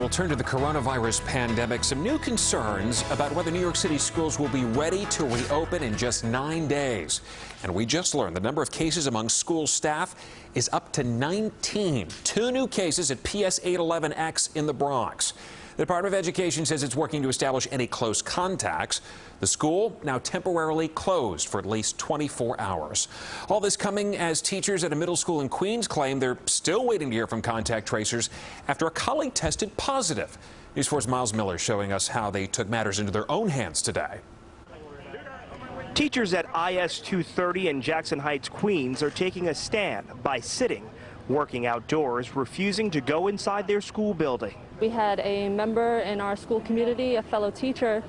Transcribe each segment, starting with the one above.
We'll turn to the coronavirus pandemic. Some new concerns about whether New York City schools will be ready to reopen in just 9 days. And we just learned the number of cases among school staff is up to 19. 2 new cases at PS 811X in the Bronx. The Department of Education says it's working to establish any close contacts. The school now temporarily closed for at least 24 hours. All this coming as teachers at a middle school in Queens claim they're still waiting to hear from contact tracers after a colleague tested positive. News 4's Myles Miller showing us how they took matters into their own hands today. Teachers at IS 230 in Jackson Heights, Queens are taking a stand by sitting, working outdoors, refusing to go inside their school building. We had a member in our school community, a fellow teacher,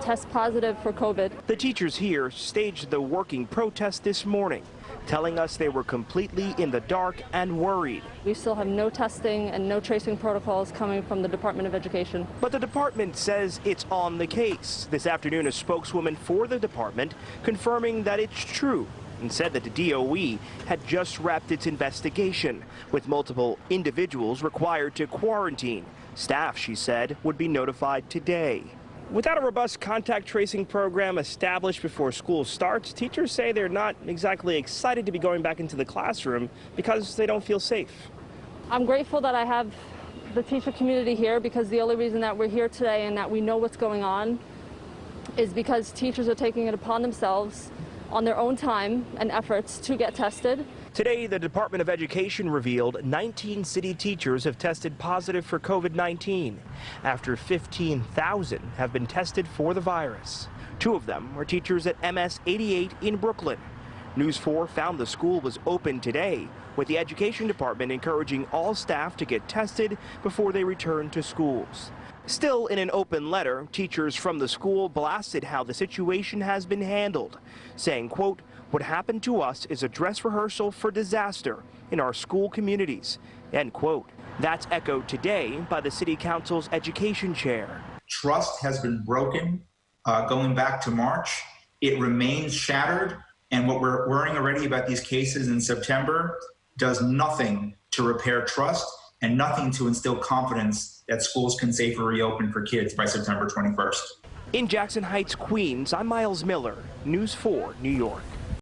test positive for COVID. The teachers here staged the working protest this morning, telling us they were completely in the dark and worried. We still have no testing and no tracing protocols coming from the Department of Education. But the department says it's on the case. This afternoon, a spokeswoman for the department confirming that it's true and said that the DOE had just wrapped its investigation, with multiple individuals required to quarantine. Staff, she said, would be notified today. Without a robust contact tracing program established before school starts, teachers say they're not exactly excited to be going back into the classroom because they don't feel safe. I'm grateful that I have the teacher community here, because the only reason that we're here today and that we know what's going on is because teachers are taking it upon themselves on their own time and efforts to get tested. Today, the Department of Education revealed 19 city teachers have tested positive for COVID-19 after 15,000 have been tested for the virus. 2 of them were teachers at MS 88 in Brooklyn. News 4 found the school was open today, with the Education Department encouraging all staff to get tested before they return to schools. Still, in an open letter, teachers from the school blasted how the situation has been handled, saying, quote, "What happened to us is a dress rehearsal for disaster in our school communities," end quote. That's echoed today by the City Council's education chair. Trust has been broken going back to March. It remains shattered, and what we're worrying already about these cases in September does nothing to repair trust and nothing to instill confidence that schools can safely reopen for kids by September 21st. In Jackson Heights, Queens, I'm Myles Miller, News 4, New York.